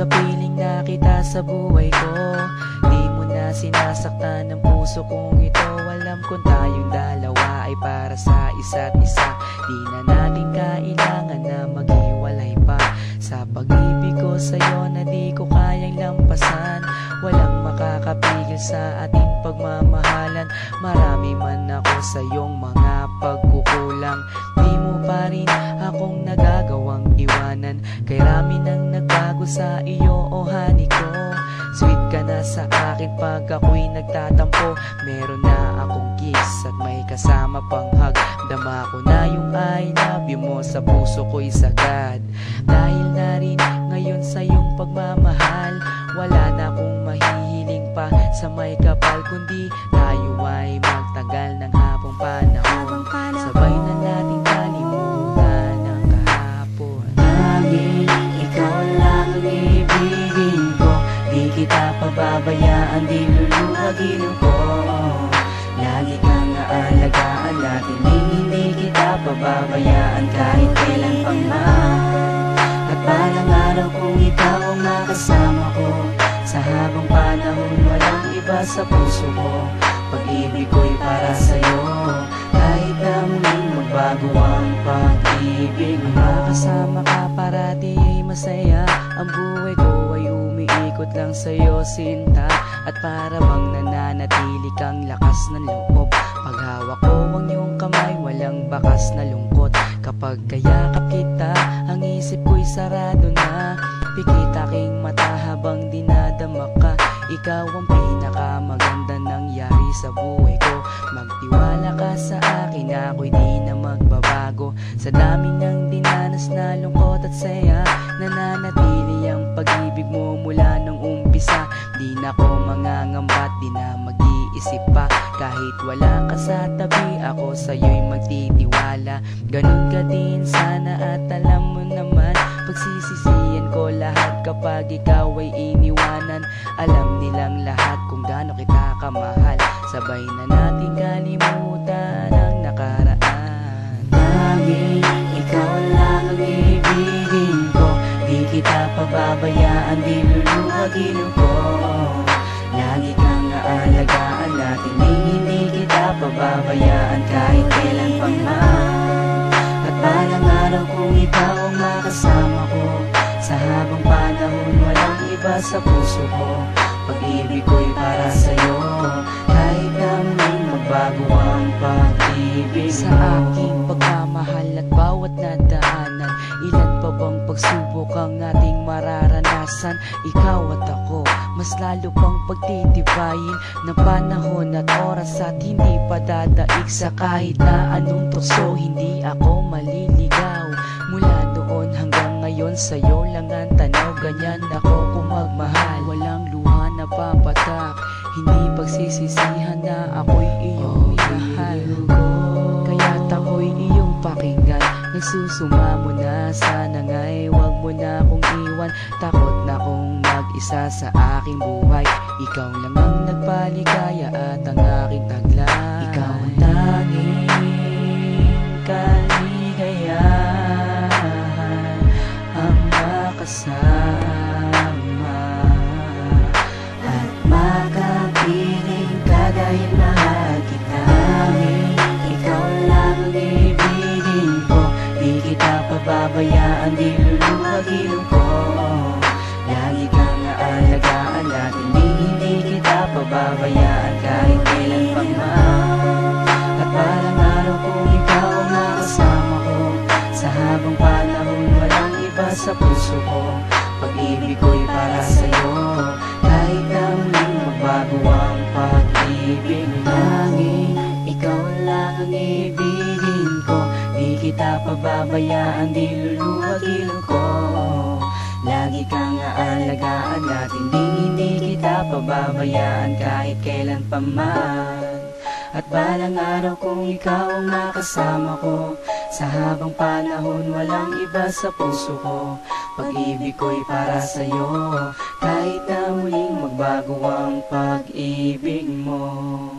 kapiling na kita sa buhay ko. Di mo na sinasaktan ng puso kong ito. Alam kong tayong dalawa ay para sa isa't isa. Di na natin kailangan na maghiwalay pa. Sa pag-ibig ko sa'yo na di ko kayang lampasan. Walang makakapigil sa ating pagmamahalan. Marami man ako sa iyong mga pagkukulang, di mo pa rin akong nagagawang iwanan. Kay rami nang nagbago sa iyo, oh honey ko. Sweet ka na sa akin pag ako'y nagtatampo. Meron na akong kiss at may kasama pang hug. Dama ko na yung I love you mo sa puso ko'y sagad. Dahil na rin ngayon sa iyong pagmamahal, wala na akong mahihiling pa sa may kapal, kundi tayo ay magtagal ng habang panahon. Sabay na nating kalimutan ang kahapon. Laging ikaw lang ang ibigin ko. Di kita pababayaan, di luluhagin ko. Lagi kang aalagaan natin, hindi kita pababayaan kahit kailan pang man. At balang araw kung ikaw ang makasama ko, sa habang panahon walang iba sa puso ko. Pag-ibig ko'y para sa'yo, kahit na muling magbago ang pag-ibig mo. Makasama ka parati ay masaya. Ang buhay ko ay umiikot lang sa'yo, sinta. At para bang nananatili kang lakas ng loob. Paghawak ko ang iyong kamay, walang bakas na lungkot. Kapag kayakap kita, ang isip ko'y sarado na. Pikit aking mata habang dinadama ka. Ikaw ang pinakamaganda nangyari sa buhay ko. Magtiwala ka sa akin, ako'y di na magbabago. Sa dami ng dinanas na lungkot at saya, nananatili ang pag-ibig mo mula nung umpisa. Di na ko mangangambat, di na mag-iisip pa. Kahit wala ka sa tabi, ako sa'yo'y magtitiwala. Ganun ka din sana at alam mo naman, pagsisisihan ko lahat kapag ikaw ay iniwanan. Alam nilang lahat kung gaano kita kamahal. Sabay na nating kalimutan ang nakaraan. Laging ikaw lang ang ibigin ko. Di kita pababayaan, di luluhagin ko. Lagi kang aalagaan natin, hindi kita pababayaan kahit kailan pang man. At balang araw kung ikaw ang makasama ko, sa habang panahon walang iba sa puso ko. Pag-ibig ko'y para sa'yo, kahit na muling magbago ang pag-ibig mo. Sa aking pagmamahal at bawat nadaanan, ilan pa bang pagsubok ang ating mararanasan? Ikaw at ako, mas lalo pang pagtitibayin ng panahon at oras, at hindi pa dadaig sa kahit na anong tukso. Hindi ako maliligaw mula doon hanggang ngayon, sa'yo lang ang tanaw. Ganyan ako kung magmahal, walang luha na papatak. Hindi pagsisisihan na ako'y iyong minahal. Kaya't ako'y iyong pakinggan. Nagsusumamo na, sana nga'y wag mo na akong iwan. Takot na kong mag-isa sa aking buhay. Ikaw lang ang nagpaligaya at ang aking taglay. Ikaw ang tanging kaligayahan, ang makasama at makapiling ka dahil mahal kita. Ikaw lang ang ibigin ko. Di kita pababayaan, di luluhagin ko. Lagi kang aalagaan natin, hindi kita pababayaan kahit kailan pang man. At balang araw kung ikaw ang makasama ko, sa habang panahon walang iba sa puso ko. Pag-ibig ko'y para sa'yo, kahit na muling magbago ang pag-ibig mo. Tanging ikaw lang ang ibigin ko. Di kita pababayaan, di luluhagin ko. Lagi kang aalagaan natin, hindi kita pababayaan kahit kailan pa man. At balang araw kung ikaw ang makasama ko, sa habang panahon walang iba sa puso ko. Pag-ibig ko'y para sa'yo, kahit na muling magbago ang pag-ibig mo.